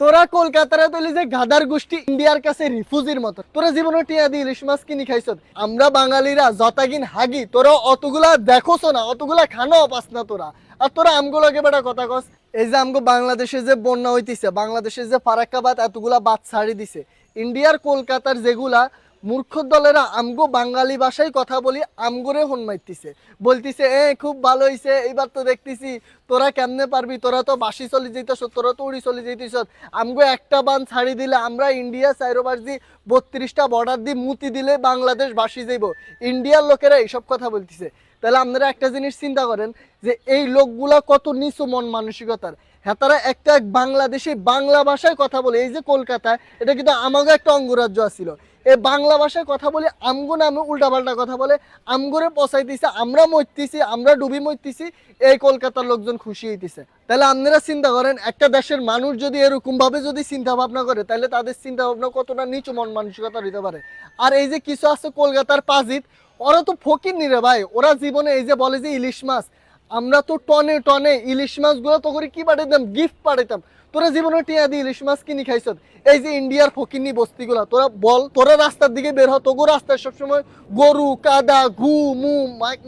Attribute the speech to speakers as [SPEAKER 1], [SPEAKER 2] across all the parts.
[SPEAKER 1] তোরা কলকাতার তৈলি যে গাদার গোষ্ঠী ইন্ডিয়ার কাছে রিফিউজির মতো তোরা জীবনে টিয়া দিয়ে ইলিশ মাছ কিনি খাইছ। আমরা বাঙালিরা যতাগিন হাগি তোরা অতগুলা দেখোছ না, অতগুলা খানো পাস না তোরা। আর তোরা আমগুলোকে বেটা কথা কস। এই যে আমগো বাংলাদেশে যে বন্যা হইতিছে, বাংলাদেশে যে ফারাক্কাবাদ এতগুলা বাদ ছাড়ি দিছে, ইন্ডিয়ার কলকাতার যেগুলা মূর্খ দলেরা আমগো বাঙালি ভাষায় কথা বলি আমগরে হন মাইতিছে, বলতিছে খুব ভালো হইছে, এইবার তো দেখতেছি তোরা কেমনে পারবি, তোরা তো বাসি চলে যেতেছ, তোরা তো উড়ি চলে যেতেছ। আমগো একটা বান ছাড়ি দিলে আমরা ইন্ডিয়া চাইরোবার দি 32টা বর্ডার দিয়ে মুতি দিলে বাংলাদেশ বাসি যাইব। ইন্ডিয়ার লোকেরা এইসব কথা বলতিছে। তাহলে আপনারা একটা জিনিস চিন্তা করেন যে এই লোকগুলা কত নিচু মন মানসিকতার। হ্যাঁ, তারা একটা বাংলাদেশে বাংলা ভাষায় কথা বলে। এই যে কলকাতায়, এটা কিন্তু আমাকে একটা অঙ্গরাজ্য আছিল, এই বাংলা ভাষায় কথা বলে আমগো নামে উল্টাপাল্টা কথা বলে, আমগরে পচাইতেছে, আমরা মরতেছি, আমরা ডুবি মরতেছি, এই কলকাতার লোকজন খুশি হইতেছে। তাহলে আপনারা চিন্তা করেন একটা দেশের মানুষ যদি এরকম ভাবে যদি চিন্তা ভাবনা করে, তাহলে তাদের চিন্তা ভাবনা কতটা নিচু মন মানসিকতা হইতে পারে। আর এই যে কিছু আছে কলকাতার পাজিত, ওরা তো ফকির নিরে ভাই, ওরা জীবনে এই যে বলে যে ইলিশ মাছ, আমরা তো টনে টনে ইলিশ মাছগুলো তো করে কি পাঠাইতাম, গিফট পাঠাইতাম। তোরা জীবনে টিয়া দিয়ে ইলিশ মাছ কিনি খাইছ। এই যে ইন্ডিয়ার ফকিরনি বস্তিগুলা, তোরা বল, তোরা রাস্তার দিকে বের হ, তোগো রাস্তায় সবসময় গরু কাদা ঘু মু,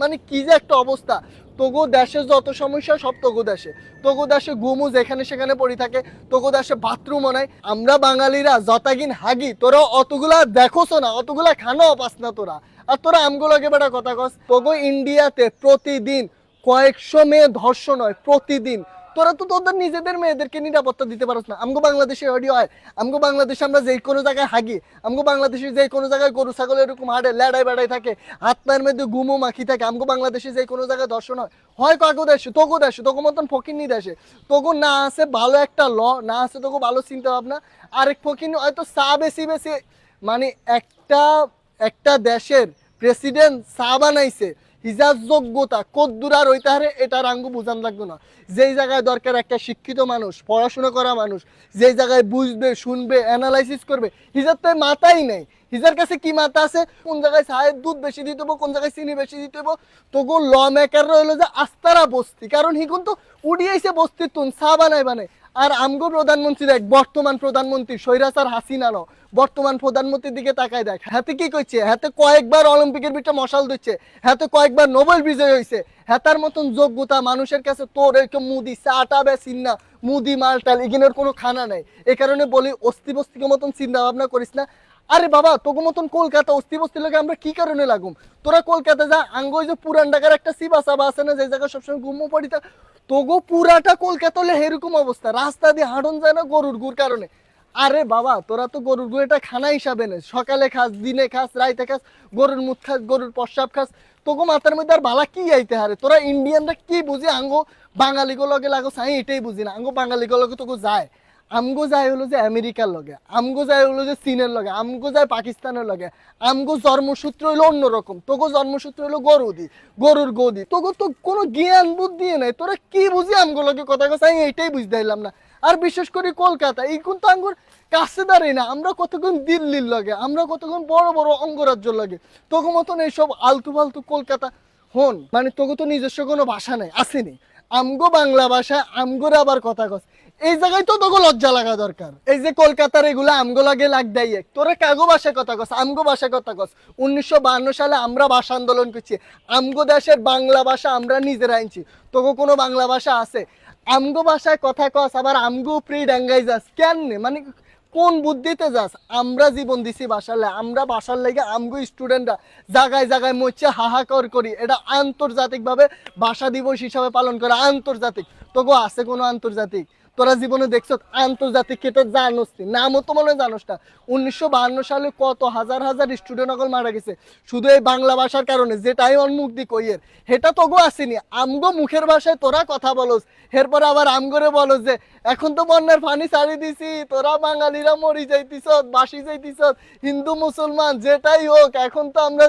[SPEAKER 1] মানে কি যে একটা অবস্থা। তোগো দেশে যত সমস্যা সব তোগো দেশে, তোগো দেশে গুমু যেখানে সেখানে পড়ে থাকে, তোগো দেশে বাথরুমও নাই। আমরা বাঙালিরা যতাগিন হাগি তোরা অতগুলা দেখোছ না, অতগুলা খানো পাস না তোরা। আর তোরা আমগুলোকে বেটা কথা কস। তোগো ইন্ডিয়াতে প্রতিদিন কয়েকশো মেয়ে ধর্ষণ হয় প্রতিদিন। তোরা তো তোদের নিজেদের মেয়েদেরকে নিরাপত্তা দিতে পারছ না। আমগো বাংলাদেশে অডিও হয়, আমগো বাংলাদেশে আমরা যে কোনো জায়গায় হাগি, আমগো বাংলাদেশে যে কোনো জায়গায় গরু ছাগল এরকম হাঁটে, লেড়াই বেড়াই থাকে, হাত পায়ের মধ্যে গুমো মাখি থাকে। আমগো বাংলাদেশে যে কোনো জায়গায় দর্শন হয়, হয় কাকো দেশে, তোগো দেশে, তোগো মতন ফকিরনি দেশে। তোগো না আছে ভালো একটা ল, না আছে তোগো ভালো চিন্তা ভাবনা। আরেক ফকিরনি হয়তো চা বেশি বেশি, মানে একটা একটা দেশের প্রেসিডেন্ট চা বানাইছে, হিজার যোগ্যতা কদ্দুর আর হইতে হারে এটা রাঙ্গু বুঝান লাগবে না। যেই জায়গায় দরকার একটা শিক্ষিত মানুষ, পড়াশোনা করা মানুষ, যেই জায়গায় বুঝবে শুনবে অ্যানালাইসিস করবে, হিজার তো মাথাই নেই। হিজার কাছে কি মাথা আছে, কোন জায়গায় চায়ের দুধ বেশি দিতে হবো, কোন জায়গায় চিনি বেশি দিতে হবো। তোগো ল মেকার রইলো যে আস্তারা বস্তি, কারণ হিগুন তো উড়িয়েছে বস্তির তুন চা বানায় বানায়। আর আমগো প্রধানমন্ত্রী দেখ, বর্তমান প্রধানমন্ত্রী স্বৈরাচার হাসিনানো বর্তমান প্রধানমন্ত্রীর দিকে তাকায় দেখ, হাতে কি কইছে, হাতে কয়েকবার অলিম্পিকের ভিতরে মশাল দিচ্ছে, হাতে কয়েকবার নোবেল বিজয় হয়েছে। হাতার মতন যোগ্যতা মানুষের কাছে তোর এরকম মুদি চাটা বেসিন না, মুদি মালটাল এগিনের কোনো খানা নাই। এই কারণে বলি অস্থি বস্তিকে মতন চিন্তা ভাবনা করিস না। আরে বাবা, তোকে মতন কলকাতা অস্থি বস্তি লোকে আমরা কি কারণে লাগুম? তোরা কলকাতা যা, আঙ্গো যে পুরান ঢাকার একটা সিবা সাবা আছে না, যে জায়গায় সবসময় ঘুমো পড়ি, তোগো পুরাটা কলকাতা হলে এরকম অবস্থা, রাস্তা দিয়ে হাঁটন যায় না গরুর গুড় কারণে। আরে বাবা, তোরা তো গরুর গুড় এটা খানা হিসাবে নেই, সকালে খাস, দিনে খাস, রাইতে খাস, গরুর মুখ খাস, গরুর প্রস্রাব খাস। তোকে মাথার মধ্যে আর বালা কি আইতে হারে? তোরা ইন্ডিয়ানরা কি বুঝি আঙ্গো বাঙালিগুলোকে লাগো সাই, এটাই বুঝি না। আঙ্গো বাঙালিগুলোকে তোকে যায়, আমগো যায় হলো যে আমেরিকার লগে, আমগো যায় হলো যে চীনের লগে, আমগো যায় পাকিস্তানের লগে। আমগো জন্মসূত্র হইলো অন্যরকম, তোগো জন্মসূত্র হইলো গরুদি, গরুর গদি। তোগো তো কোনো জ্ঞান বুদ্ধি নাই, তোরা কি বুঝি আমগো লগে কথা কথা, আমি এইটাই বুঝতে দিলাম না। আর বিশেষ করে কলকাতা, এই কোন তো আঙ্গুর কাছে দাঁড়াই না। আমরা কতক্ষণ দিল্লির লগে, আমরা কতক্ষণ বড় বড় অঙ্গরাজ্যর লগে, তোগো মতন এইসব আলতু ফালতু কলকাতা হন, মানে তোগো তো নিজস্ব কোনো ভাষা নাই, আসেনি। আমগো বাংলা ভাষা, আমগোর আবার কথা কস, এই জায়গায় তো তোকে লজ্জা লাগা দরকার। এই যে কলকাতার এগুলা আমগো লাগে লাগ দেয়, তোরা কাগো ভাষায় কথা কস, আমগো ভাষায় কথা কস। 1952 সালে আমরা ভাষা আন্দোলন করছি, আমগো দেশের বাংলা ভাষা আমরা নিজেরা আনছি, তোকে কোনো বাংলা ভাষা আছে? আমগো ভাষায় কথা কস, আবার আমগো প্রি ডাঙ্গাই যাস কেন? মানে কোন বুদ্ধিতে যাস? আমরা জীবন দিছি ভাষার লাগে, আমরা ভাষার লাগে আমগো স্টুডেন্টরা জায়গায় জায়গায় মরছে, হাহাকার করি। এটা আন্তর্জাতিকভাবে ভাষা দিবস হিসাবে পালন করে, আন্তর্জাতিক। তোগো আছে কোনো আন্তর্জাতিক? তোরা জীবনে দেখছ আন্তর্জাতিক কেটে জানোস, নামও তো মনে জানোস না। 1952 সালে কত হাজার হাজার স্টুডেন্ট সকল মারা গেছে শুধু এই বাংলা ভাষার কারণে, যেটাই অন্মুখ দি কইয়ের, সেটা তোগো আসেনি। আমগো মুখের ভাষায় তোরা কথা বলোস, এরপরে আবার আমগরে বলো যে এখন তো বন্যার পানি ছাড়ি দিছি, তোরা বাঙালিরা মরি যাইতিস, বাসি যাইতিস, হিন্দু মুসলমান যেটাই হোক, এখন তো আমরা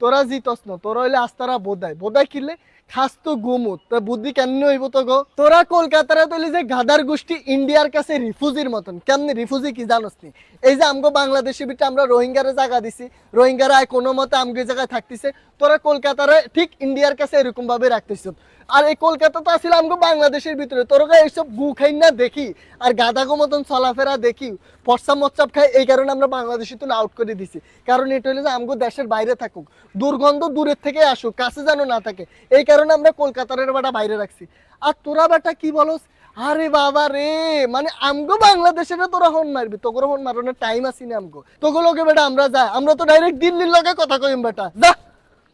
[SPEAKER 1] তোরা জিতস না। তোরা হইলে আস্তারা বোধায় বোধায় কিনলে খাস তো গুমুত, তো বুদ্ধি কেমনে হইব তো গো? তোরা কলকাতার তৈলি যে গাদার গোষ্ঠী ইন্ডিয়ার কাছে রিফিউজির মতন। কেমনে রিফিউজি কি জানোস নি? এই যে আমগো বাংলাদেশে বিটা আমরা রোহিঙ্গারে জায়গা দিছি, রোহিঙ্গারা কোনো মতে আমগো জায়গায় থাকতেছে, তোরা কলকাতারে ঠিক ইন্ডিয়ার কাছে এরকম ভাবে রাখতেছ। আর এই কলকাতা তো আসলে আমগো বাংলাদেশের ভিতরে, তোরা এইসব গু খাই না দেখি আর গাদাগো মতন চলাফেরা দেখি, ফর্সা মচ্চাপ খাই, এই কারণে আমরা বাংলাদেশি তো আউট করে দিছি। কারণ এটা হলো যে আমগো দেশের বাইরে থাকুক, দুর্গন্ধ দূরের থেকে আসুক, কাছে যেন না থাকে, এই কারণে আমরা কলকাতার বেটা বাইরে রাখছি। আর তোরা বেটা কি বলস, আরে বাবা রে, মানে আমগো বাংলাদেশের তোরা হন মারবি, তোর হন মারানোর টাইম আসিনি আমগো, তোগুলো লোকে বেটা আমরা যাই, আমরা তো ডাইরেক্ট দিল্লির লগে কথা কইম বেটা, যা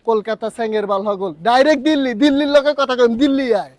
[SPEAKER 1] কলকাতা স্যাঙ্গের বাল হগল, ডাইরেক্ট দিল্লির লগে কথা কইম, দিল্লি আয়।